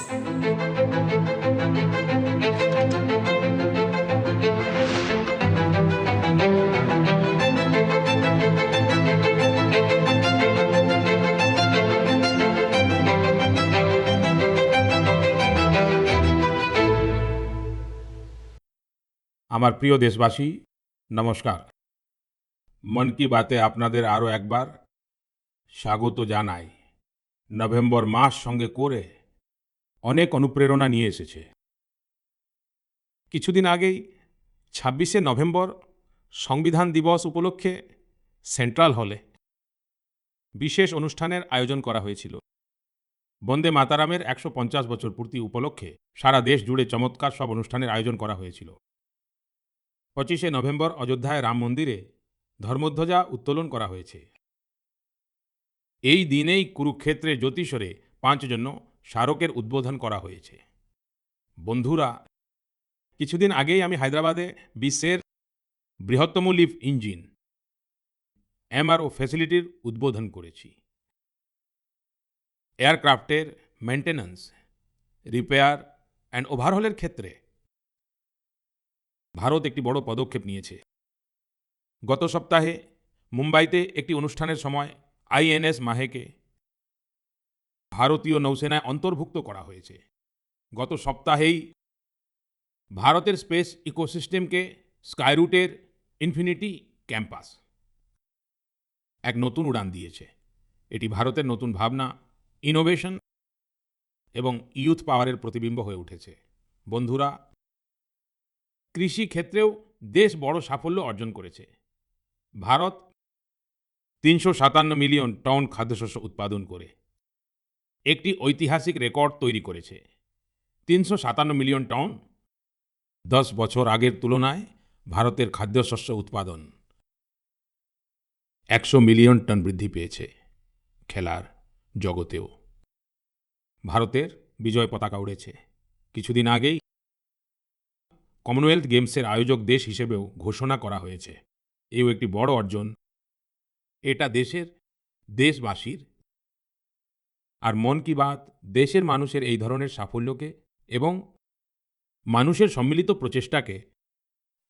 আমার প্রিয় দেশবাসী, নমস্কার। মন কি বাতে আপনাদের আরও একবার স্বাগত জানাই। নভেম্বর মাস সঙ্গে করে অনেক অনুপ্রেরণা নিয়ে এসেছে। কিছুদিন আগেই ২৬শে নভেম্বর সংবিধান দিবস উপলক্ষে সেন্ট্রাল হলে বিশেষ অনুষ্ঠানের আয়োজন করা হয়েছিল। বন্দে মাতারামের ১৫০ বছর পূর্তি উপলক্ষে সারা দেশ জুড়ে চমৎকার সব অনুষ্ঠানের আয়োজন করা হয়েছিল। ২৫শে নভেম্বর অযোধ্যায় রাম মন্দিরে ধর্মধ্বজা উত্তোলন করা হয়েছে। এই দিনেই কুরুক্ষেত্রে জ্যোতিষরে ৫ জন্য স্মারকের উদ্বোধন করা হয়েছে। বন্ধুরা, কিছুদিন আগেই আমি হায়দ্রাবাদে বিশ্বের বৃহত্তম লিফট ইঞ্জিন এমআরও ফ্যাসিলিটির উদ্বোধন করেছি। এয়ারক্রাফটের মেইনটেন্যান্স, রিপেয়ার অ্যান্ড ওভারহলের ক্ষেত্রে ভারত একটি বড় পদক্ষেপ নিয়েছে। গত সপ্তাহে মুম্বাইতে একটি অনুষ্ঠানের সময় আইএনএস মাহেকে ভারতীয় নৌসেনায় অন্তর্ভুক্ত করা হয়েছে। গত সপ্তাহেই ভারতের স্পেস ইকোসিস্টেমকে স্কাইরুটের ইনফিনিটি ক্যাম্পাস এক নতুন উড়ান দিয়েছে। এটি ভারতের নতুন ভাবনা, ইনোভেশন এবং ইয়ুথ পাওয়ারের প্রতিবিম্ব হয়ে উঠেছে। বন্ধুরা, কৃষি ক্ষেত্রেও দেশ বড় সাফল্য অর্জন করেছে। ভারত ৩৫৭ মিলিয়ন টন খাদ্যশস্য উৎপাদন করে একটি ঐতিহাসিক রেকর্ড তৈরি করেছে। ৩৫৭ মিলিয়ন টন। 10 বছর আগের তুলনায় ভারতের খাদ্যশস্য উৎপাদন ১০০ মিলিয়ন টন বৃদ্ধি পেয়েছে। খেলার জগতেও ভারতের বিজয় পতাকা উড়েছে। কিছুদিন আগেই কমনওয়েলথ গেমসের আয়োজক দেশ হিসেবেও ঘোষণা করা হয়েছে। এও একটি বড় অর্জন। এটা দেশবাসীর আর মন কি বাত দেশের মানুষের এই ধরনের সাফল্যকে এবং মানুষের সম্মিলিত প্রচেষ্টাকে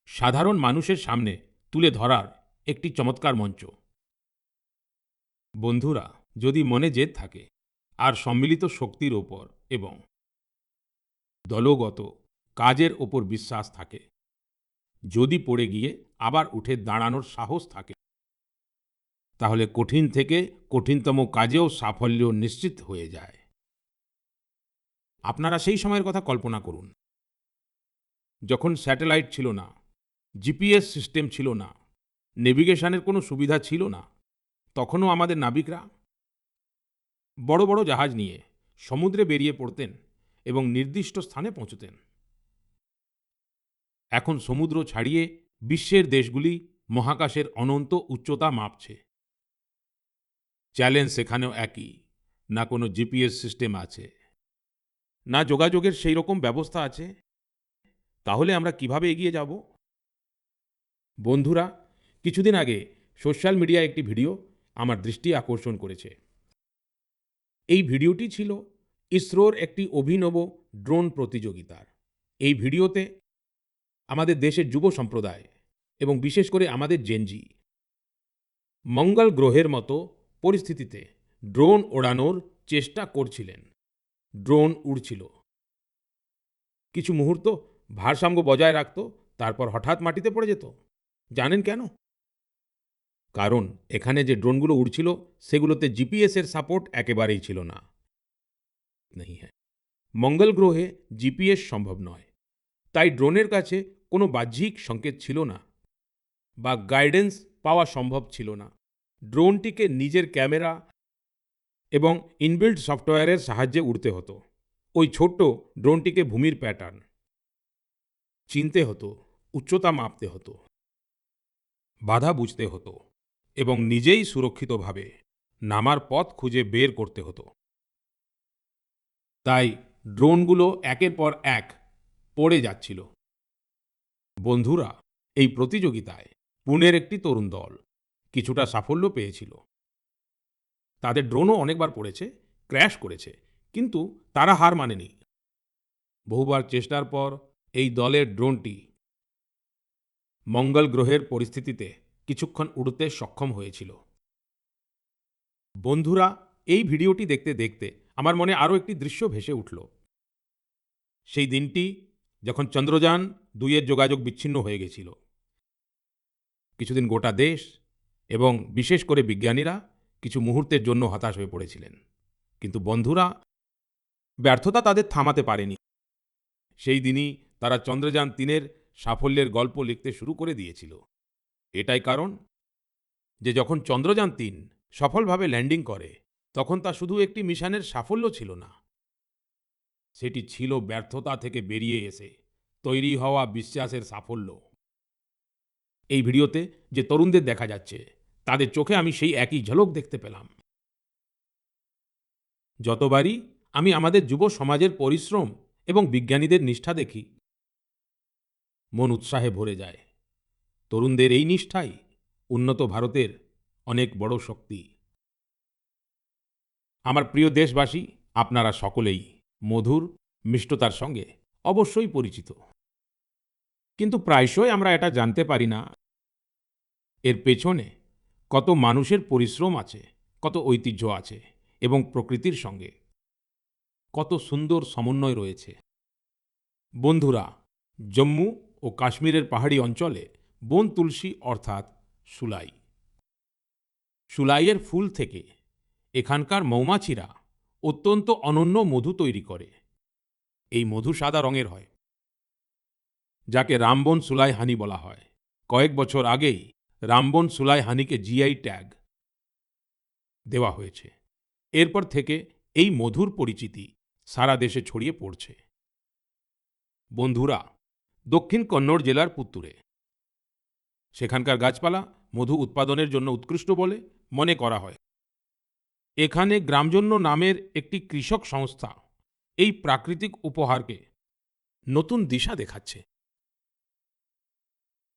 সাধারণ মানুষের সামনে তুলে ধরার একটি চমৎকার মঞ্চ। বন্ধুরা, যদি মনে জেদ থাকে আর সম্মিলিত শক্তির ওপর এবং দলগত কাজের ওপর বিশ্বাস থাকে, যদি পড়ে গিয়ে আবার উঠে দাঁড়ানোর সাহস থাকে, তাহলে কঠিন থেকে কঠিনতম কাজেও সাফল্য নিশ্চিত হয়ে যায়। আপনারা সেই সময়ের কথা কল্পনা করুন, যখন স্যাটেলাইট ছিল না, জিপিএস সিস্টেম ছিল না, নেভিগেশনের কোনো সুবিধা ছিল না। তখনও আমাদের নাবিকরা বড় বড় জাহাজ নিয়ে সমুদ্রে বেরিয়ে পড়তেন এবং নির্দিষ্ট স্থানে পৌঁছতেন। এখন সমুদ্র ছাড়িয়ে বিশ্বের দেশগুলি মহাকাশের অনন্ত উচ্চতা মাপছে। চ্যালেঞ্জ সেখানেও একই, না কোনো জিপিএস সিস্টেম আছে, না যোগাযোগের সেই রকম ব্যবস্থা আছে। তাহলে আমরা কিভাবে এগিয়ে যাব? বন্ধুরা, কিছুদিন আগে সোশ্যাল মিডিয়ায় একটি ভিডিও আমার দৃষ্টি আকর্ষণ করেছে। এই ভিডিওটি ছিল ইসরোর একটি অভিনব ড্রোন প্রতিযোগিতার। এই ভিডিওতে আমাদের দেশের যুব সম্প্রদায় এবং বিশেষ করে আমাদের জেনজি মঙ্গল গ্রহের মতো পরিস্থিতিতে ড্রোন ওড়ানোর চেষ্টা করছিলেন। ড্রোন উড়ছিল, কিছু মুহূর্ত ভারসাম্য বজায় রাখত, তারপর হঠাৎ মাটিতে পড়ে যেত। জানেন কেন? কারণ এখানে যে ড্রোনগুলো উড়ছিল সেগুলোতে জিপিএসের সাপোর্ট একেবারেই ছিল না। মঙ্গল গ্রহে জিপিএস সম্ভব নয়, তাই ড্রোনের কাছে কোনো বাহ্যিক সংকেত ছিল না বা গাইডেন্স পাওয়া সম্ভব ছিল না। ড্রোনটিকে নিজের ক্যামেরা এবং ইনবিল্ট সফটওয়্যারের সাহায্যে উড়তে হতো। ওই ছোট্ট ড্রোনটিকে ভূমির প্যাটার্ন চিনতে হতো, উচ্চতা মাপতে হতো, বাধা বুঝতে হতো এবং নিজেই সুরক্ষিতভাবে নামার পথ খুঁজে বের করতে হতো। তাই ড্রোনগুলো একের পর এক পড়ে যাচ্ছিল। বন্ধুরা, এই প্রতিযোগিতায় পুনের একটি তরুণ দল কিছুটা সাফল্য পেয়েছিল। তাদের ড্রোনও অনেকবার পড়েছে, ক্র্যাশ করেছে, কিন্তু তারা হার মানেনি। বহুবার চেষ্টার পর এই দলের ড্রোনটি মঙ্গল গ্রহের পরিস্থিতিতে কিছুক্ষণ উড়তে সক্ষম হয়েছিল। বন্ধুরা, এই ভিডিওটি দেখতে দেখতে আমার মনে আরও একটি দৃশ্য ভেসে উঠল। সেই দিনটি যখন চন্দ্রযান 2 এর যোগাযোগ বিচ্ছিন্ন হয়ে গেছিল। কিছুদিন গোটা দেশ এবং বিশেষ করে বিজ্ঞানীরা কিছু মুহূর্তের জন্য হতাশ হয়ে পড়েছিলেন। কিন্তু বন্ধুরা, ব্যর্থতা তাদের থামাতে পারেনি। সেই দিনই তারা চন্দ্রযান 3 এর সাফল্যের গল্প লিখতে শুরু করে দিয়েছিল। এটাই কারণ যে যখন চন্দ্রযান 3 সফলভাবে ল্যান্ডিং করে, তখন তা শুধু একটি মিশনের সাফল্য ছিল না, সেটি ছিল ব্যর্থতা থেকে বেরিয়ে এসে তৈরি হওয়া বিশ্বাসের সাফল্য। এই ভিডিওতে যে তরুণদের দেখা যাচ্ছে, তাদের চোখে আমি সেই একই ঝলক দেখতে পেলাম। যতবারই আমি আমাদের যুব সমাজের পরিশ্রম এবং বিজ্ঞানীদের নিষ্ঠা দেখি, মন উৎসাহে ভরে যায়। তরুণদের এই নিষ্ঠাই উন্নত ভারতের অনেক বড় শক্তি। আমার প্রিয় দেশবাসী, আপনারা সকলেই মধুর মিষ্টতার সঙ্গে অবশ্যই পরিচিত। কিন্তু প্রায়শই আমরা এটা জানতে পারি না, এর পেছনে কত মানুষের পরিশ্রম আছে, কত ঐতিহ্য আছে এবং প্রকৃতির সঙ্গে কত সুন্দর সমন্বয় রয়েছে। বন্ধুরা, জম্মু ও কাশ্মীরের পাহাড়ি অঞ্চলে বন তুলসী অর্থাৎ সুলাই, সুলাইয়ের ফুল থেকে এখানকার মৌমাছিরা অত্যন্ত অনন্য মধু তৈরি করে। এই মধু সাদা রঙের হয়, যাকে রামবন সুলাই হানি বলা হয়। কয়েক বছর আগেই রামবন সুলাই হানিকে জিআই ট্যাগ দেওয়া হয়েছে। এরপর থেকে এই মধুর পরিচিতি সারা দেশে ছড়িয়ে পড়ছে। বন্ধুরা, দক্ষিণ কন্নড় জেলার পুত্তুরে সেখানকার গাছপালা মধু উৎপাদনের জন্য উৎকৃষ্ট বলে মনে করা হয়। এখানে গ্রামজন্য নামের একটি কৃষক সংস্থা এই প্রাকৃতিক উপহারকে নতুন দিশা দেখাচ্ছে।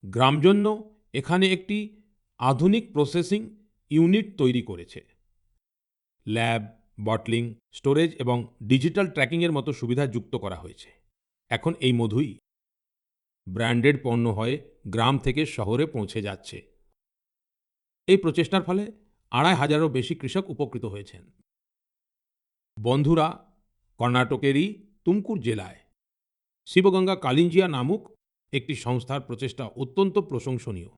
গ্রামজন্য এখানে একটি আধুনিক প্রসেসিং ইউনিট তৈরি করেছে। ল্যাব, বটলিং, স্টোরেজ এবং ডিজিটাল ট্র্যাকিংয়ের মতো সুবিধা যুক্ত করা হয়েছে। এখন এই মধুই ব্র্যান্ডেড পণ্য হয়ে গ্রাম থেকে শহরে পৌঁছে যাচ্ছে। এই প্রচেষ্টার ফলে ২৫০০-এরও বেশি কৃষক উপকৃত হয়েছেন। বন্ধুরা, কর্ণাটকেরই তুমকুর জেলায় শিবগঙ্গা কালিঞ্জিয়া নামক একটি সংস্থার প্রচেষ্টা অত্যন্ত প্রশংসনীয়।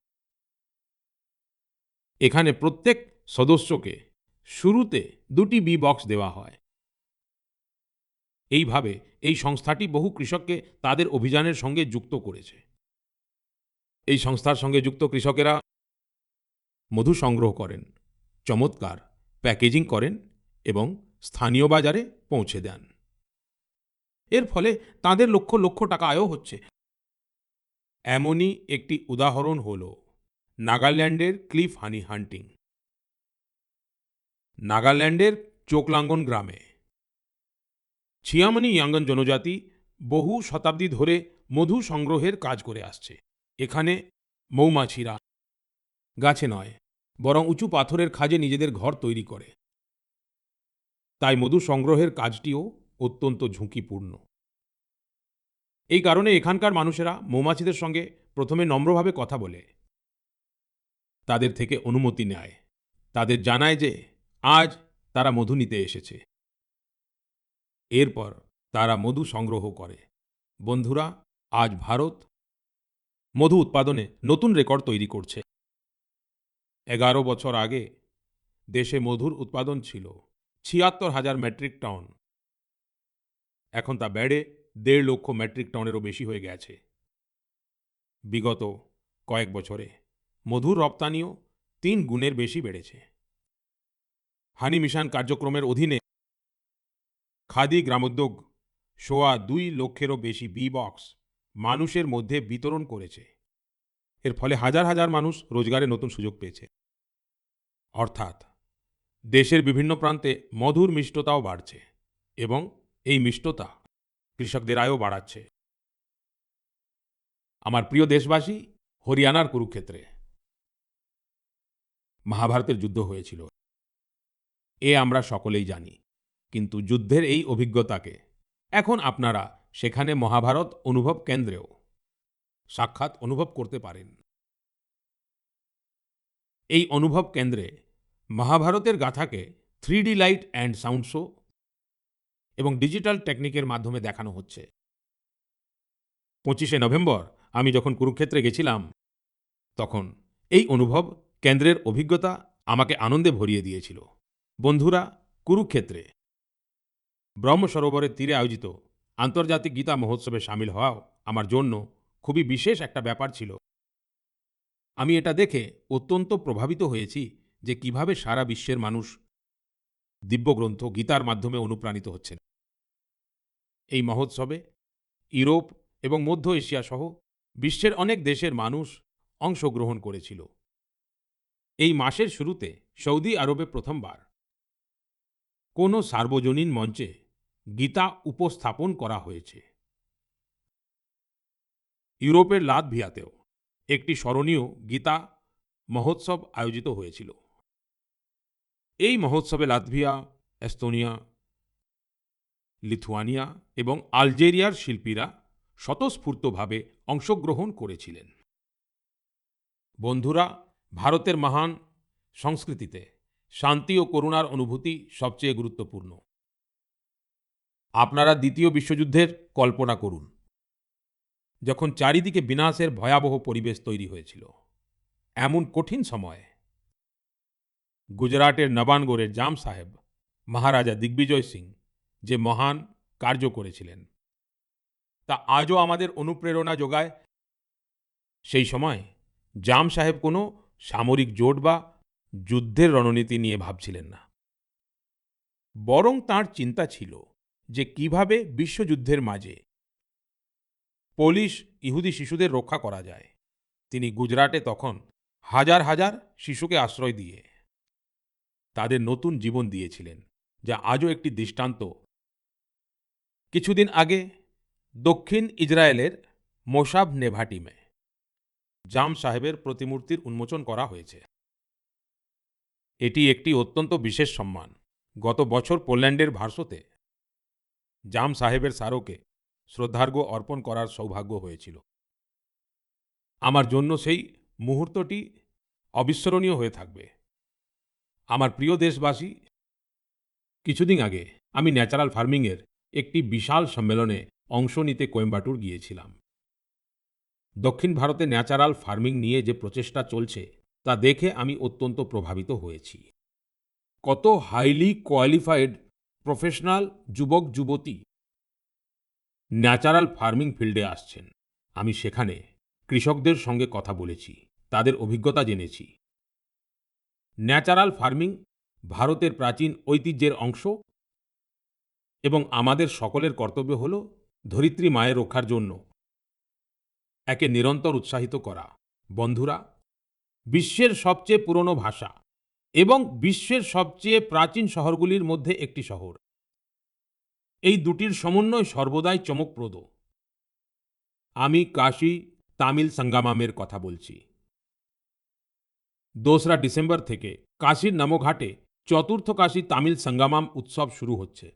এখানে প্রত্যেক সদস্যকে শুরুতে 2টি বি বক্স দেওয়া হয়। এইভাবে এই সংস্থাটি বহু কৃষককে তাদের অভিযানের সঙ্গে যুক্ত করেছে। এই সংস্থার সঙ্গে যুক্ত কৃষকেরা মধু সংগ্রহ করেন, চমৎকার প্যাকেজিং করেন এবং স্থানীয় বাজারে পৌঁছে দেন। এর ফলে তাদের লক্ষ লক্ষ টাকা আয়ও হচ্ছে। এমনই একটি উদাহরণ হল নাগাল্যান্ডের ক্লিফ হানি হান্টিং। নাগাল্যান্ডের চোকলাঙ্গন গ্রামে ছিয়ামনি ইয়াঙ্গন জনজাতি বহু শতাব্দী ধরে মধু সংগ্রহের কাজ করে আসছে। এখানে মৌমাছিরা গাছে নয়, বরং উঁচু পাথরের খাঁজে নিজেদের ঘর তৈরি করে। তাই মধু সংগ্রহের কাজটিও অত্যন্ত ঝুঁকিপূর্ণ। এই কারণে এখানকার মানুষেরা মৌমাছিদের সঙ্গে প্রথমে নম্রভাবে কথা বলে, তাদের থেকে অনুমতি নেয়, তাদের জানায় যে আজ তারা মধু নিতে এসেছে। এরপর তারা মধু সংগ্রহ করে। বন্ধুরা, আজ ভারত মধু উৎপাদনে নতুন রেকর্ড তৈরি করছে। 11 বছর আগে দেশে মধুর উৎপাদন ছিল ৭৬,০০০ মেট্রিক টন। এখন তা বেড়ে ১.৫ লক্ষ মেট্রিক টনেরও বেশি হয়ে গেছে। বিগত কয়েক বছরে মধুর রপ্তানিও ৩ গুণের বেশি বেড়েছে। হানি মিশন কার্যক্রমের অধীনে খাদি গ্রামোদ্যোগ ২.২ লক্ষেরও বেশি বি বক্স মানুষের মধ্যে বিতরণ করেছে। এর ফলে হাজার হাজার মানুষ রোজগারের নতুন সুযোগ পেয়েছে। অর্থাৎ দেশের বিভিন্ন প্রান্তে মধুর মিষ্টতাও বাড়ছে এবং এই মিষ্টতা কৃষকদের আয়ও বাড়াচ্ছে। আমার প্রিয় দেশবাসী, হরিয়ানার কুরুক্ষেত্রে মহাভারতের যুদ্ধ হয়েছিল, এ আমরা সকলেই জানি। কিন্তু যুদ্ধের এই অভিজ্ঞতাকে এখন আপনারা সেখানে মহাভারত অনুভব কেন্দ্রেও সাক্ষাৎ অনুভব করতে পারেন। এই অনুভব কেন্দ্রে মহাভারতের গাথাকে 3D light and sound show এবং ডিজিটাল টেকনিকের মাধ্যমে দেখানো হচ্ছে। 25শে নভেম্বর আমি যখন কুরুক্ষেত্রে গেছিলাম, তখন এই অনুভব কেন্দ্রের অভিজ্ঞতা আমাকে আনন্দে ভরিয়ে দিয়েছিল। বন্ধুরা, কুরুক্ষেত্রে ব্রহ্ম সরোবরের তীরে আয়োজিত আন্তর্জাতিক গীতা মহোৎসবে সামিল হওয়াও আমার জন্য খুবই বিশেষ একটা ব্যাপার ছিল। আমি এটা দেখে অত্যন্ত প্রভাবিত হয়েছি যে কিভাবে সারা বিশ্বের মানুষ দিব্যগ্রন্থ গীতার মাধ্যমে অনুপ্রাণিত হচ্ছেন। এই মহোৎসবে ইউরোপ এবং মধ্য এশিয়া সহ বিশ্বের অনেক দেশের মানুষ অংশগ্রহণ করেছিল। এই মাসের শুরুতে সৌদি আরবে প্রথমবার কোনো সার্বজনীন মঞ্চে গীতা উপস্থাপন করা হয়েছে। ইউরোপের লাতভিয়াতেও একটি স্মরণীয় গীতা মহোৎসব আয়োজিত হয়েছিল। এই মহোৎসবে লাতভিয়া, এস্তোনিয়া, লিথুয়ানিয়া এবং আলজেরিয়ার শিল্পীরা স্বতঃস্ফূর্তভাবে অংশগ্রহণ করেছিলেন। বন্ধুরা, ভারতের মহান সংস্কৃতিতে শান্তি ও করুণার অনুভূতি সবচেয়ে গুরুত্বপূর্ণ। আপনারা দ্বিতীয় বিশ্বযুদ্ধের কল্পনা করুন, যখন চারিদিকে বিনাশের ভয়াবহ পরিবেশ তৈরি হয়েছিল। এমন কঠিন সময়ে গুজরাটের নবানগড়ের জাম সাহেব মহারাজা দিগ্বিজয় সিং যে মহান কার্য করেছিলেন, তা আজও আমাদের অনুপ্রেরণা যোগায়। সেই সময় জাম সাহেব কোনো সামরিক জোট বা যুদ্ধের রণনীতি নিয়ে ভাবছিলেন না, বরং তাঁর চিন্তা ছিল যে কিভাবে বিশ্বযুদ্ধের মাঝে পোলিশ ইহুদি শিশুদের রক্ষা করা যায়। তিনি গুজরাটে তখন হাজার হাজার শিশুকে আশ্রয় দিয়ে তাদের নতুন জীবন দিয়েছিলেন, যা আজও একটি দৃষ্টান্ত। কিছুদিন আগে দক্ষিণ ইসরায়েলের মোশাভ নেভাটিমে জাম সাহেবের প্রতিমূর্তির উন্মোচন করা হয়েছে। এটি একটি অত্যন্ত বিশেষ সম্মান। গত বছর পোল্যান্ডের ভার্সোতে জাম সাহেবের স্মারকে শ্রদ্ধার্ঘ্য অর্পণ করার সৌভাগ্য হয়েছিল। আমার জন্য সেই মুহূর্তটি অবিস্মরণীয় হয়ে থাকবে। আমার প্রিয় দেশবাসী, কিছুদিন আগে আমি ন্যাচারাল ফার্মিংয়ের একটি বিশাল সম্মেলনে অংশ নিতে কোয়েম্বাটুর গিয়েছিলাম। দক্ষিণ ভারতে ন্যাচারাল ফার্মিং নিয়ে যে প্রচেষ্টা চলছে, তা দেখে আমি অত্যন্ত প্রভাবিত হয়েছি। কত হাইলি কোয়ালিফাইড প্রফেশনাল যুবক যুবতী ন্যাচারাল ফার্মিং ফিল্ডে আসছেন। আমি সেখানে কৃষকদের সঙ্গে কথা বলেছি, তাদের অভিজ্ঞতা জেনেছি। ন্যাচারাল ফার্মিং ভারতের প্রাচীন ঐতিহ্যের অংশ এবং আমাদের সকলের কর্তব্য হল ধরিত্রী মায়ের রক্ষার জন্য একে নিরন্তর উৎসাহিত করা। বন্ধুরা, বিশ্বের সবচেয়ে পুরনো ভাষা এবং বিশ্বের সবচেয়ে প্রাচীন শহরগুলির মধ্যে একটি শহর, এই দুটির সমন্বয় সর্বদাই চমকপ্রদ। আমি কাশী তামিল সঙ্গমামের কথা বলছি। 2রা ডিসেম্বর থেকে কাশীর নমঘাটে চতুর্থ কাশী তামিল সঙ্গমাম উৎসব শুরু হচ্ছে।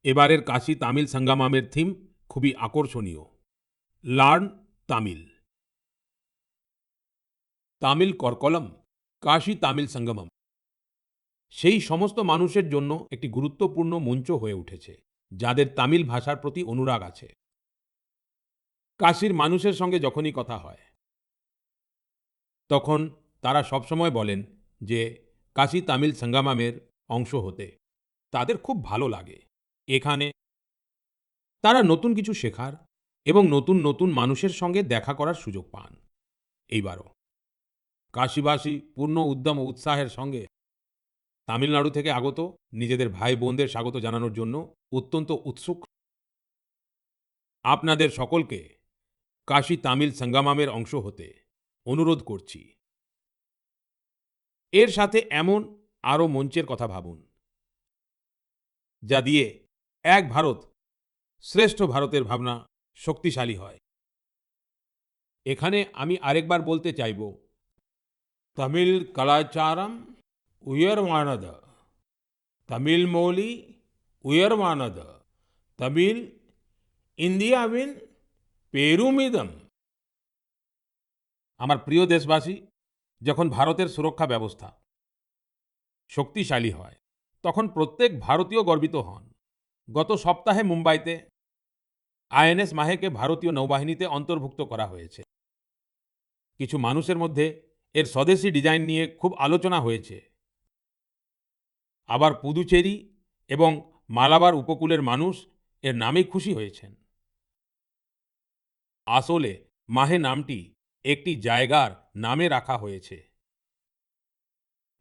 এবারের কাশী তামিল সঙ্গমামের থিম খুবই আকর্ষণীয়, লার্ন তামিল। তামিল করকলম কাশী তামিল সঙ্গমম সেই সমস্ত মানুষের জন্য একটি গুরুত্বপূর্ণ মঞ্চ হয়ে উঠেছে যাদের তামিল ভাষার প্রতি অনুরাগ আছে। কাশীর মানুষের সঙ্গে যখনই কথা হয়, তখন তারা সবসময় বলেন যে কাশী তামিল সঙ্গমামের অংশ হতে তাদের খুব ভালো লাগে। এখানে তারা নতুন কিছু শেখার এবং নতুন নতুন মানুষের সঙ্গে দেখা করার সুযোগ পান। এইবারও কাশীবাসী পূর্ণ উদ্যম ও উৎসাহের সঙ্গে তামিলনাড়ু থেকে আগত নিজেদের ভাই বোনদের স্বাগত জানানোর জন্য অত্যন্ত উৎসুক। আপনাদের সকলকে কাশী তামিল সঙ্গমামের অংশ হতে অনুরোধ করছি। এর সাথে এমন আরও মঞ্চের কথা ভাবুন, যা দিয়ে এক ভারত শ্রেষ্ঠ ভারতের ভাবনা শক্তিশালী হয়। এখানে আমি আরেকবার বলতে চাইব, तमिल कलाचारम उयर्वानद, तमिल मौली उयर्वानद, तमिल ইন্দিয়াবিন পেরুমিদম। আমার প্রিয় দেশবাসী, যখন ভারতের সুরক্ষা ব্যবস্থা শক্তিশালী হয় তখন প্রত্যেক ভারতীয় গর্বিত হন। গত সপ্তাহে মুম্বাইতে আইএনএস মাহেকে ভারতীয় নৌবাহিনীতে অন্তর্ভুক্ত করা হয়েছে। কিছু মানুষের মধ্যে এর স্বদেশী ডিজাইন নিয়ে খুব আলোচনা হয়েছে। আবার পুদুচেরি এবং মালাবার উপকূলের মানুষ এর নামেই খুশি হয়েছেন। আসলে মাহে নামটি একটি জায়গার নামে রাখা হয়েছে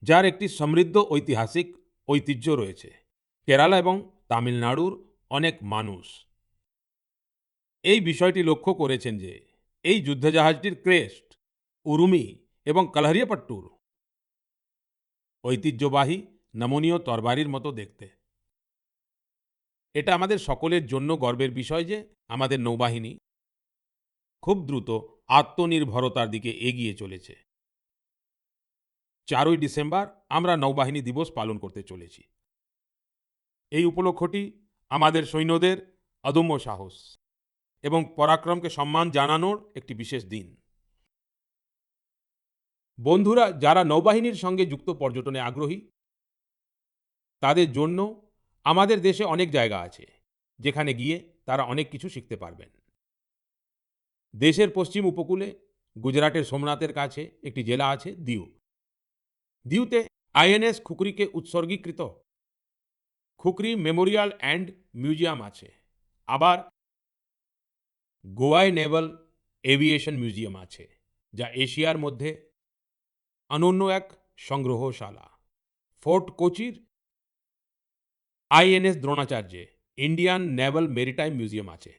যার একটি সমৃদ্ধ ঐতিহাসিক ঐতিহ্য রয়েছে। কেরালা এবং তামিলনাড়ুর অনেক মানুষ এই বিষয়টি লক্ষ্য করেছেন যে এই যুদ্ধজাহাজটির ক্রেস্ট উরুমি এবং কালহরিয়াপট্টুর ঐতিহ্যবাহী নমনীয় তরবারির মতো দেখতে। এটা আমাদের সকলের জন্য গর্বের বিষয় যে আমাদের নৌবাহিনী খুব দ্রুত আত্মনির্ভরতার দিকে এগিয়ে চলেছে। 4ই ডিসেম্বর আমরা নৌবাহিনী দিবস পালন করতে চলেছি। এই উপলক্ষটি আমাদের সৈন্যদের অদম্য সাহস এবং পরাক্রমকে সম্মান জানানোর একটি বিশেষ দিন। বন্ধুরা, যারা নৌবাহিনীর সঙ্গে যুক্ত পর্যটনে আগ্রহী তাদের জন্য আমাদের দেশে অনেক জায়গা আছে যেখানে গিয়ে তারা অনেক কিছু শিখতে পারবেন। দেশের পশ্চিম উপকূলে গুজরাটের সোমনাথের কাছে একটি জেলা আছে দিউ। দিউতে আইএনএস খুকরিকে উৎসর্গীকৃত খুকরি মেমোরিয়াল অ্যান্ড মিউজিয়াম আছে। আবার গোয়ায় নেভাল এভিয়েশন মিউজিয়াম আছে, যা এশিয়ার মধ্যে অনন্য এক সংগ্রহশালা। ফোর্ট কোচির আইএনএস দ্রোণাচার্যে ইন্ডিয়ান নেভাল মেরিটাইম মিউজিয়াম আছে।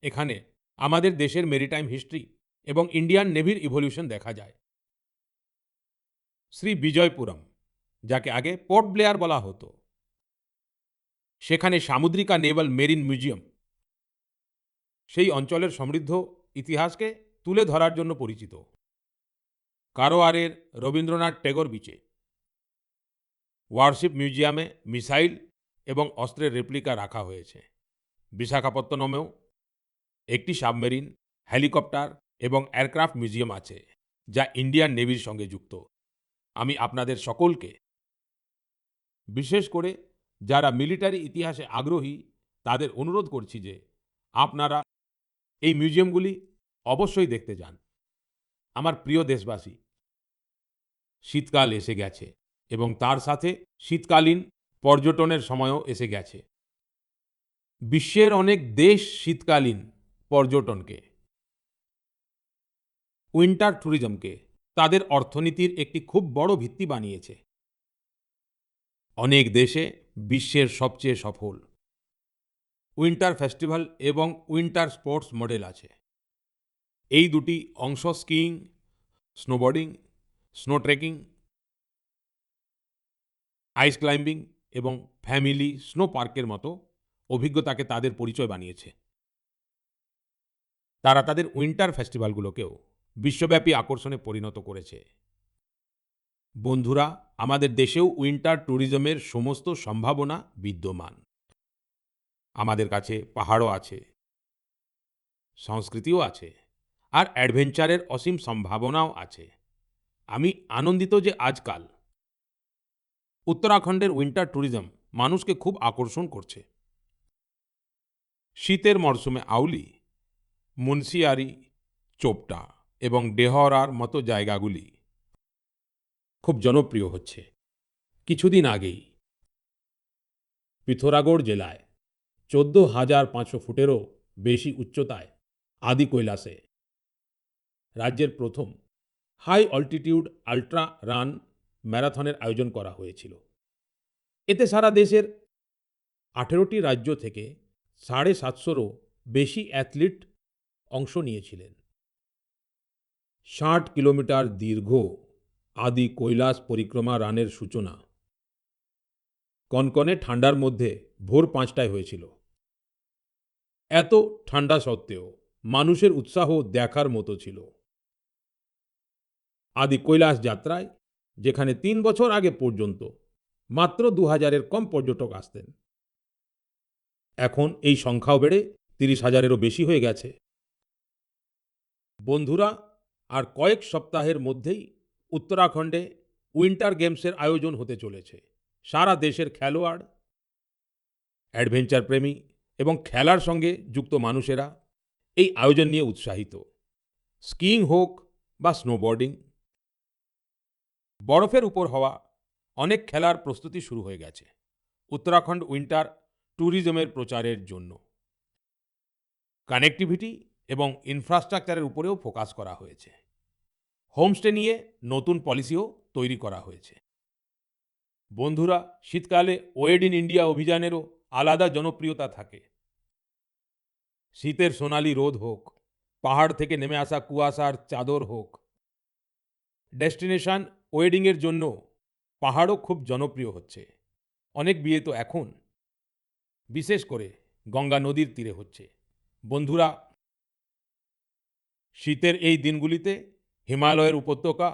এখানে আমাদের দেশের মেরিটাইম হিস্ট্রি এবং ইন্ডিয়ান নেভির ইভলিউশন দেখা যায়। শ্রী বিজয়পুরম, যাকে আগে পোর্ট ব্লেয়ার বলা হতো, সেখানে সামুদ্রিকা নেভাল মেরিন মিউজিয়াম সেই অঞ্চলের সমৃদ্ধ ইতিহাসকে তুলে ধরার জন্য পরিচিত। কারোয়ারের রবীন্দ্রনাথ ট্যাগর বিচে ওয়ারশিপ মিউজিয়ামে মিসাইল এবং অস্ত্রের রেপ্লিকা রাখা হয়েছে। বিশাখাপত্তনমেও একটি সাবমেরিন, হেলিকপ্টার এবং এয়ারক্রাফট মিউজিয়াম আছে, যা ইন্ডিয়ান নেভির সঙ্গে যুক্ত। আমি আপনাদের সকলকে, বিশেষ করে যারা মিলিটারি ইতিহাসে আগ্রহী, তাদের অনুরোধ করছি যে আপনারা এই মিউজিয়ামগুলি অবশ্যই দেখতে যান। আমার প্রিয় দেশবাসী, শীতকাল এসে গেছে এবং তার সাথে শীতকালীন পর্যটনের সময়ও এসে গেছে। বিশ্বের অনেক দেশ শীতকালীন পর্যটনকে, উইন্টার ট্যুরিজমকে তাদের অর্থনীতির একটি খুব বড় ভিত্তি বানিয়েছে। অনেক দেশে বিশ্বের সবচেয়ে সফল উইন্টার ফেস্টিভ্যাল এবং উইন্টার স্পোর্টস মডেল আছে। এই দুটি অংশ স্কিইং, স্নোবোর্ডিং, স্নো ট্রেকিং, আইস ক্লাইম্বিং এবং ফ্যামিলি স্নো পার্কের মতো অভিজ্ঞতাকে তাদের পরিচয় বানিয়েছে। তারা তাদের উইন্টার ফেস্টিভ্যালগুলোকেও বিশ্বব্যাপী আকর্ষণে পরিণত করেছে। বন্ধুরা, আমাদের দেশেও উইন্টার ট্যুরিজমের সমস্ত সম্ভাবনা বিদ্যমান। আমাদের কাছে পাহাড়ও আছে, সংস্কৃতিও আছে, আর অ্যাডভেঞ্চারের অসীম সম্ভাবনাও আছে। আমি আনন্দিত যে আজকাল উত্তরাখণ্ডের উইন্টার ট্যুরিজম মানুষকে খুব আকর্ষণ করছে। শীতের মরশুমে আউলি, মুন্সিয়ারি, চোপটা এবং ডেহরার মতো জায়গাগুলি খুব জনপ্রিয় হচ্ছে। কিছুদিন আগেই পিথোরাগড় জেলায় 14,500 ফুটেরও বেশি উচ্চতায় আদি কৈলাসে রাজ্যের প্রথম হাই অল্টিটিউড আল্ট্রা রান ম্যারাথনের আয়োজন করা হয়েছিল। এতে সারা দেশের 18টি রাজ্য থেকে 750-রও বেশি অ্যাথলিট অংশ নিয়েছিলেন। 60 কিলোমিটার দীর্ঘ আদি কৈলাস পরিক্রমা রানের সূচনা কনকনে ঠান্ডার মধ্যে ভোর 5টায় হয়েছিল। এত ঠান্ডা সত্ত্বেও মানুষের উৎসাহ দেখার মতো ছিল। আদি কৈলাস যাত্রায়, যেখানে 3 বছর আগে পর্যন্ত মাত্র 2000-এর কম পর্যটক আসতেন, এখন এই সংখ্যাও বেড়ে 30,000-এরও বেশি হয়ে গেছে। বন্ধুরা, আর কয়েক সপ্তাহের মধ্যেই উত্তরাখণ্ডে উইন্টার গেমসের আয়োজন হতে চলেছে। সারা দেশের খেলোয়াড়, অ্যাডভেঞ্চার প্রেমী এবং খেলার সঙ্গে যুক্ত মানুষেরা এই আয়োজন নিয়ে উৎসাহিত। স্কিইং হোক বা স্নোবোর্ডিং, বরফের উপর হওয়া অনেক খেলার প্রস্তুতি শুরু হয়ে গেছে উত্তরাখণ্ড উইন্টার ট্যুরিজমের প্রচারের জন্য। কানেক্টিভিটি এবং ইনফ্রাস্ট্রাকচারের উপরেও ফোকাস করা হয়েছে। হোমস্টে নিয়ে নতুন পলিসিও তৈরি করা হয়েছে। বন্ধুরা, শীতকালে ওয়েড ইন ইন্ডিয়া অভিযানেরও আলাদা জনপ্রিয়তা থাকে। শীতের সোনালি রোদ হোক, পাহাড় থেকে নেমে আসা কুয়াশার চাদর হোক, ডেস্টিনেশন ওয়েডিংয়ের জন্য পাহাড়ও খুব জনপ্রিয় হচ্ছে। অনেক বিয়ে তো এখন বিশেষ করে গঙ্গা নদীর তীরে হচ্ছে। বন্ধুরা, শীতের এই দিনগুলিতে হিমালয়ের উপত্যকা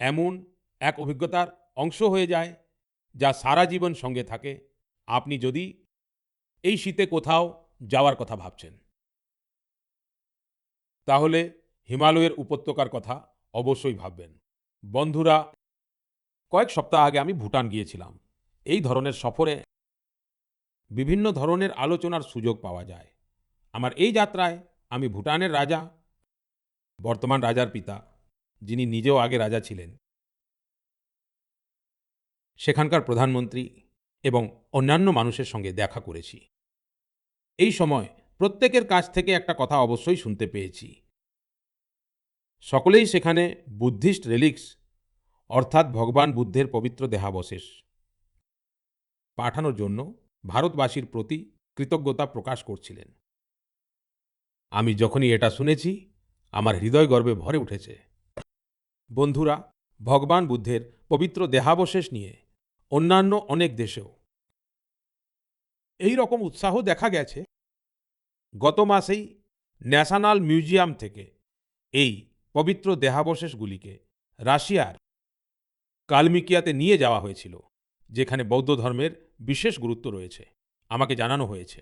এমন এক অভিজ্ঞতার অংশ হয়ে যায় যা সারা জীবন সঙ্গে থাকে। আপনি যদি এই শীতে কোথাও যাওয়ার কথা ভাবছেন, তাহলে হিমালয়ের উপত্যকার কথা অবশ্যই ভাববেন। বন্ধুরা, কয়েক সপ্তাহ আগে আমি ভুটান গিয়েছিলাম। এই ধরনের সফরে বিভিন্ন ধরনের আলোচনার সুযোগ পাওয়া যায়। আমার এই যাত্রায় আমি ভুটানের রাজা, বর্তমান রাজার পিতা, যিনি নিজেও আগে রাজা ছিলেন, সেখানকার প্রধানমন্ত্রী এবং অন্যান্য মানুষের সঙ্গে দেখা করেছি। এই সময় প্রত্যেকের কাছ থেকে একটা কথা অবশ্যই শুনতে পেয়েছি। সকলেই সেখানে বুদ্ধিস্ট রেলিক্স অর্থাৎ ভগবান বুদ্ধের পবিত্র দেহাবশেষ পাঠানোর জন্য ভারতবাসীর প্রতি কৃতজ্ঞতা প্রকাশ করছিলেন। আমি যখনই এটা শুনেছি, আমার হৃদয় গর্বে ভরে উঠেছে। বন্ধুরা, ভগবান বুদ্ধের পবিত্র দেহাবশেষ নিয়ে অন্যান্য অনেক দেশেও এই রকম উৎসাহ দেখা গেছে। গত মাসেই ন্যাশনাল মিউজিয়াম থেকে এই পবিত্র দেহাবশেষগুলিকে রাশিয়ার কালমিকিয়াতে নিয়ে যাওয়া হয়েছিল, যেখানে বৌদ্ধ ধর্মের বিশেষ গুরুত্ব রয়েছে। আমাকে জানানো হয়েছে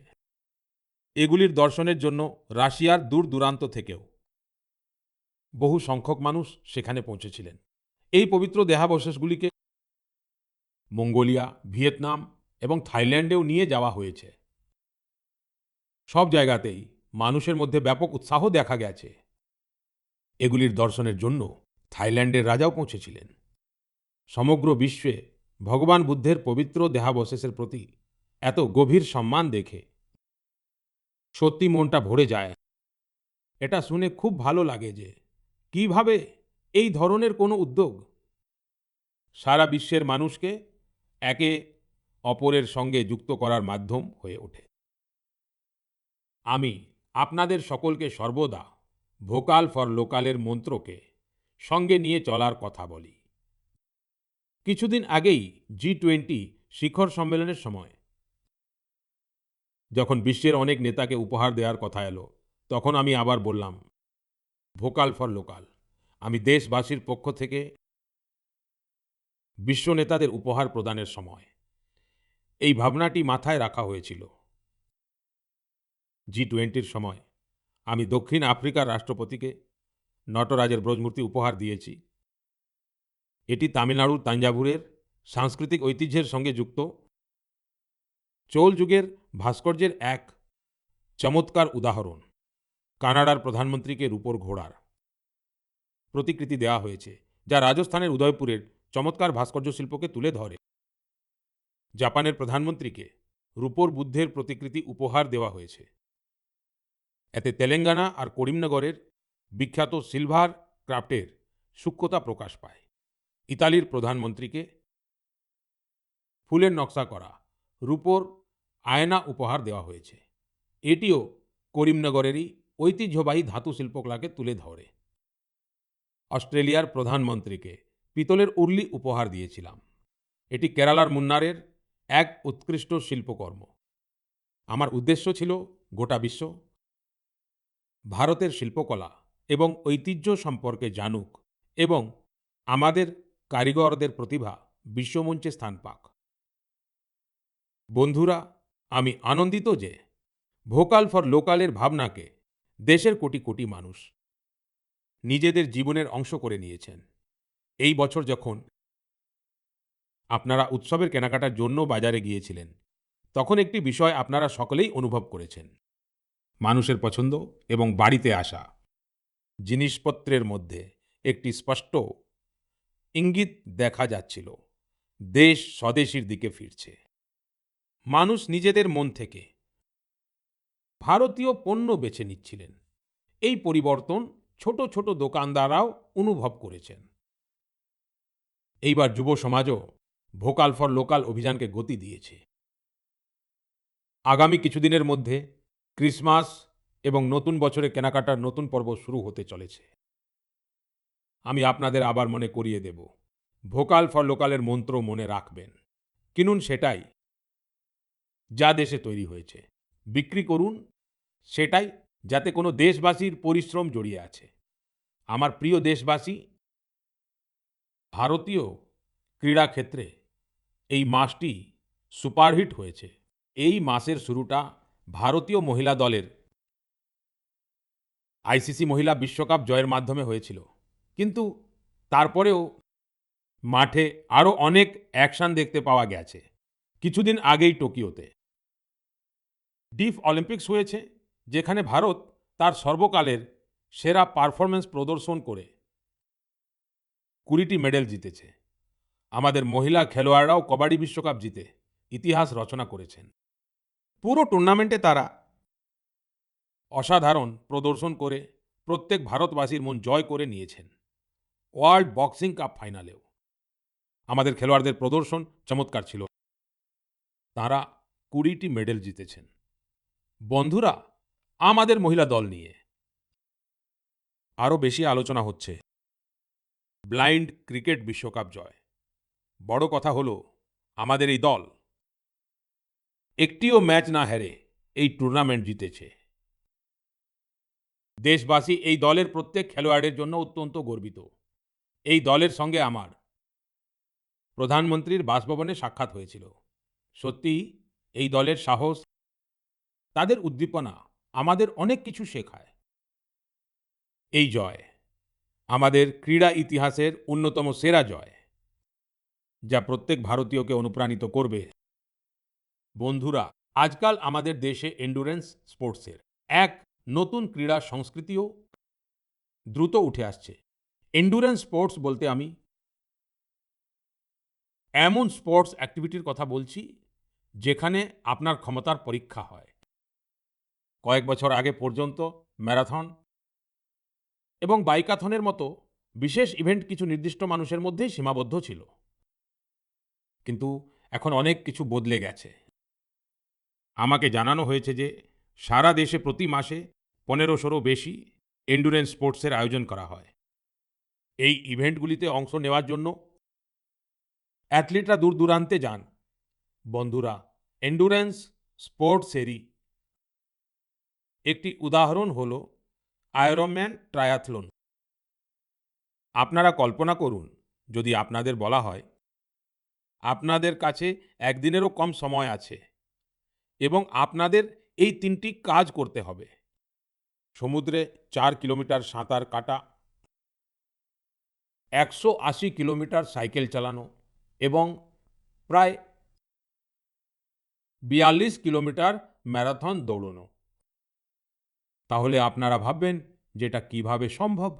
এগুলির দর্শনের জন্য রাশিয়ার দূর দূরান্ত থেকেও বহু সংখ্যক মানুষ সেখানে পৌঁছেছিলেন। এই পবিত্র দেহাবশেষগুলিকে মঙ্গোলিয়া, ভিয়েতনাম এবং থাইল্যান্ডেও নিয়ে যাওয়া হয়েছে। সব জায়গাতেই মানুষের মধ্যে ব্যাপক উৎসাহ দেখা গেছে। এগুলির দর্শনের জন্য থাইল্যান্ডের রাজাও পৌঁছেছিলেন। সমগ্র বিশ্বে ভগবান বুদ্ধের পবিত্র দেহাবশেষের প্রতি এত গভীর সম্মান দেখে সত্যি মনটা ভরে যায়। এটা শুনে খুব ভালো লাগে যে কিভাবে এই ধরনের কোনো উদ্যোগ সারা বিশ্বের মানুষকে একে অপরের সঙ্গে যুক্ত করার মাধ্যম হয়ে ওঠে। আমি আপনাদের সকলকে সর্বদা ভোকাল ফর লোকালের মন্ত্রকে সঙ্গে নিয়ে চলার কথা বলি। কিছুদিন আগেই G20 শিখর সম্মেলনের সময় যখন বিশ্বের অনেক নেতাকে উপহার দেওয়ার কথা এলো, তখন আমি আবার বললাম ভোকাল ফর লোকাল। আমি দেশবাসীর পক্ষ থেকে বিশ্ব নেতাদের উপহার প্রদানের সময় এই ভাবনাটি মাথায় রাখা হয়েছিল। G20-র সময় আমি দক্ষিণ আফ্রিকার রাষ্ট্রপতিকে নটরাজের ব্রজমূর্তি উপহার দিয়েছি। এটি তামিলনাড়ুর তাঞ্জাভুরের সাংস্কৃতিক ঐতিহ্যের সঙ্গে যুক্ত চোল যুগের ভাস্কর্যের এক চমৎকার উদাহরণ। কানাডার প্রধানমন্ত্রীকে রূপোর ঘোড়ার প্রতিকৃতি দেওয়া হয়েছে, যা রাজস্থানের উদয়পুরের চমৎকার ভাস্কর্য শিল্পকে তুলে ধরে। জাপানের প্রধানমন্ত্রীকে রূপোর বুদ্ধের প্রতিকৃতি উপহার দেওয়া হয়েছে। এতে তেলেঙ্গানা আর করিমনগরের বিখ্যাত সিলভার ক্রাফটের সূক্ষ্মতা প্রকাশ পায়। ইতালির প্রধানমন্ত্রীকে ফুলের নকশা করা রূপোর আয়না উপহার দেওয়া হয়েছে। এটিও করিমনগরেরই ঐতিহ্যবাহী ধাতু শিল্পকলাকে তুলে ধরে। অস্ট্রেলিয়ার প্রধানমন্ত্রীকে পিতলের উর্লি উপহার দিয়েছিলাম। এটি কেরালার মুন্নারের এক উৎকৃষ্ট শিল্পকর্ম। আমার উদ্দেশ্য ছিল গোটা বিশ্ব ভারতের শিল্পকলা এবং ঐতিহ্য সম্পর্কে জানুক এবং আমাদের কারিগরদের প্রতিভা বিশ্বমঞ্চে স্থান পাক। বন্ধুরা, আমি আনন্দিত যে ভোকাল ফর লোকালের ভাবনাকে দেশের কোটি কোটি মানুষ নিজেদের জীবনের অংশ করে নিয়েছেন। এই বছর যখন আপনারা উৎসবের কেনাকাটার জন্য বাজারে গিয়েছিলেন, তখন একটি বিষয় আপনারা সকলেই অনুভব করেছেন। মানুষের পছন্দ এবং বাড়িতে আসা জিনিসপত্রের মধ্যে একটি স্পষ্ট ইঙ্গিত দেখা যাচ্ছিল। দেশ স্বদেশীর দিকে ফিরছে। মানুষ নিজেদের মন থেকে ভারতীয় পণ্য বেছে নিচ্ছিলেন। এই পরিবর্তন ছোট ছোট দোকানদাররাও অনুভব করেছেন। এইবার যুব সমাজও ভোকাল ফর লোকাল অভিযানকে গতি দিয়েছে। আগামী কিছুদিনের মধ্যে ক্রিসমাস এবং নতুন বছরে কেনাকাটার নতুন পর্ব শুরু হতে চলেছে। আমি আপনাদের আবার মনে করিয়ে দেব, ভোকাল ফর লোকালের মন্ত্র মনে রাখবেন। কিনুন সেটাই যা দেশে তৈরি হয়েছে, বিক্রি করুন সেটাই যাতে কোনো দেশবাসীর পরিশ্রম জড়িয়ে আছে। আমার প্রিয় দেশবাসী, ভারতীয় ক্রীড়া ক্ষেত্রে এই মাসটি সুপারহিট হয়েছে। এই মাসের শুরুটা ভারতীয় মহিলা দলের আইসিসি মহিলা বিশ্বকাপ জয়ের মাধ্যমে হয়েছিল, কিন্তু তারপরেও মাঠে আরও অনেক অ্যাকশন দেখতে পাওয়া গেছে। কিছুদিন আগেই টোকিওতে ডিফ অলিম্পিক্স হয়েছে, যেখানে ভারত তার সর্বকালের সেরা পারফরমেন্স প্রদর্শন করে 20টি মেডেল জিতেছে। আমাদের মহিলা খেলোয়াড়রাও কবাডি বিশ্বকাপ জিতে ইতিহাস রচনা করেছেন। পুরো টুর্নামেন্টে তারা অসাধারণ প্রদর্শন করে প্রত্যেক ভারতবাসীর মন জয় করে নিয়েছেন। ওয়ার্ল্ড বক্সিং কাপ ফাইনালেও আমাদের খেলোয়াড়দের প্রদর্শন চমৎকার ছিল। তারা 20টি মেডেল জিতেছেন। বন্ধুরা, আমাদের মহিলা দল নিয়ে আরও বেশি আলোচনা হচ্ছে। ব্লাইন্ড ক্রিকেট বিশ্বকাপ জয়। বড় কথা হলো, আমাদের এই দল একটিও ম্যাচ না হেরে এই টুর্নামেন্ট জিতেছে। দেশবাসী এই দলের প্রত্যেক খেলোয়াড়ের জন্য অত্যন্ত গর্বিত। এই দলের সঙ্গে আমার প্রধানমন্ত্রীর বাসভবনে সাক্ষাৎ হয়েছিল। সত্যি এই দলের সাহস, তাদের উদ্দীপনা আমাদের অনেক কিছু শেখায়। এই জয় আমাদের ক্রীড়া ইতিহাসের অন্যতম সেরা জয়, যা প্রত্যেক ভারতীয়কে অনুপ্রাণিত করবে। বন্ধুরা, আজকাল আমাদের দেশে এন্ডুরেন্স স্পোর্টসের এক নতুন ক্রীড়া সংস্কৃতিও দ্রুত উঠে আসছে। এন্ডুরেন্স স্পোর্টস বলতে আমি এমন স্পোর্টস অ্যাক্টিভিটির কথা বলছি যেখানে আপনার ক্ষমতার পরীক্ষা হয়। কয়েক বছর আগে পর্যন্ত ম্যারাথন এবং বাইকাথনের মতো বিশেষ ইভেন্ট কিছু নির্দিষ্ট মানুষের মধ্যেই সীমাবদ্ধ ছিল, কিন্তু এখন অনেক কিছু বদলে গেছে। আমাকে জানানো হয়েছে যে সারা দেশে প্রতি মাসে 1500-ও বেশি এন্ডুরেন্স স্পোর্টসের আয়োজন করা হয়। এই ইভেন্টগুলিতে অংশ নেওয়ার জন্য অ্যাথলিটরা দূর দূরান্তে যান। বন্ধুরা, এন্ডুরেন্স স্পোর্টসেরই একটি উদাহরণ হলো আয়রনম্যান ট্রায়াথলন। আপনারা কল্পনা করুন, যদি আপনাদের বলা হয় আপনাদের কাছে একদিনেরও কম সময় আছে এবং আপনাদের এই 3টি কাজ করতে হবে: সমুদ্রে 4 কিলোমিটার সাঁতার কাটা, 180 কিলোমিটার সাইকেল চালানো এবং প্রায় 42 কিলোমিটার ম্যারাথন দৌড়ানো। তাহলে আপনারা ভাববেন যেটা কিভাবে সম্ভব,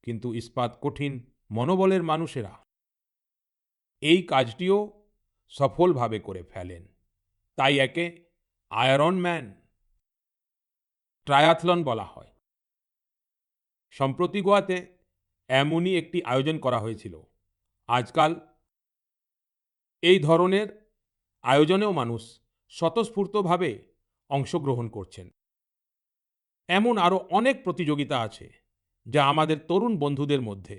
কিন্তু ইস্পাত কঠিন মনোবলের মানুষেরা এই কাজটিও সফলভাবে করে ফেলেন। তাই একে আয়রনম্যান ট্রায়াথলন বলা হয়। সম্প্রতি গোয়াতে এমনই একটি আয়োজন করা হয়েছিল। আজকাল এই ধরনের আয়োজনেও মানুষ স্বতঃস্ফূর্তভাবে অংশগ্রহণ করছেন। এমন আরও অনেক প্রতিযোগিতা আছে যা আমাদের তরুণ বন্ধুদের মধ্যে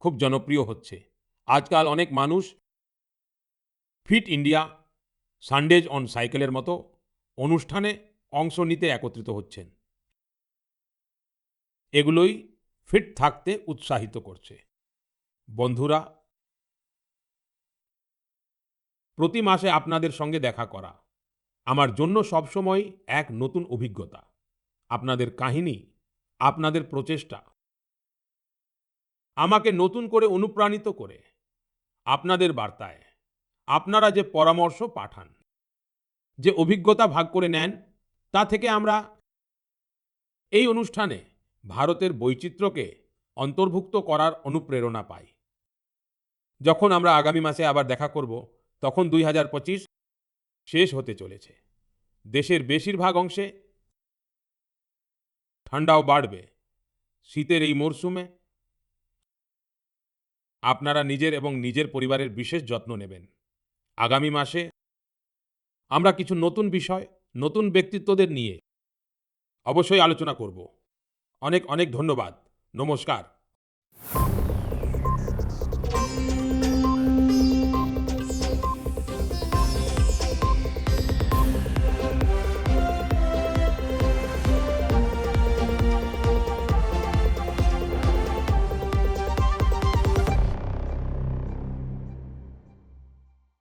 খুব জনপ্রিয় হচ্ছে। আজকাল অনেক মানুষ ফিট ইন্ডিয়া, সানডেজ অন সাইকেলের মতো অনুষ্ঠানে অংশ নিতে একত্রিত হচ্ছেন। এগুলোই ফিট থাকতে উৎসাহিত করছে। বন্ধুরা, প্রতি মাসে আপনাদের সঙ্গে দেখা করা আমার জন্য সবসময় এক নতুন অভিজ্ঞতা। আপনাদের কাহিনী, আপনাদের প্রচেষ্টা আমাকে নতুন করে অনুপ্রাণিত করে। আপনাদের বার্তায় আপনারা যে পরামর্শ পাঠান, যে অভিজ্ঞতা ভাগ করে নেন, তা থেকে আমরা এই অনুষ্ঠানে ভারতের বৈচিত্র্যকে অন্তর্ভুক্ত করার অনুপ্রেরণা পাই। যখন আমরা আগামী মাসে আবার দেখা করব, তখন 2025 শেষ হতে চলেছে। দেশের বেশিরভাগ অংশে ঠান্ডাও বাড়বে। শীতের এই মরশুমে আপনারা নিজের এবং নিজের পরিবারের বিশেষ যত্ন নেবেন। আগামী মাসে আমরা কিছু নতুন বিষয়, নতুন ব্যক্তিত্বদের নিয়ে অবশ্যই আলোচনা করব। অনেক অনেক ধন্যবাদ। নমস্কার।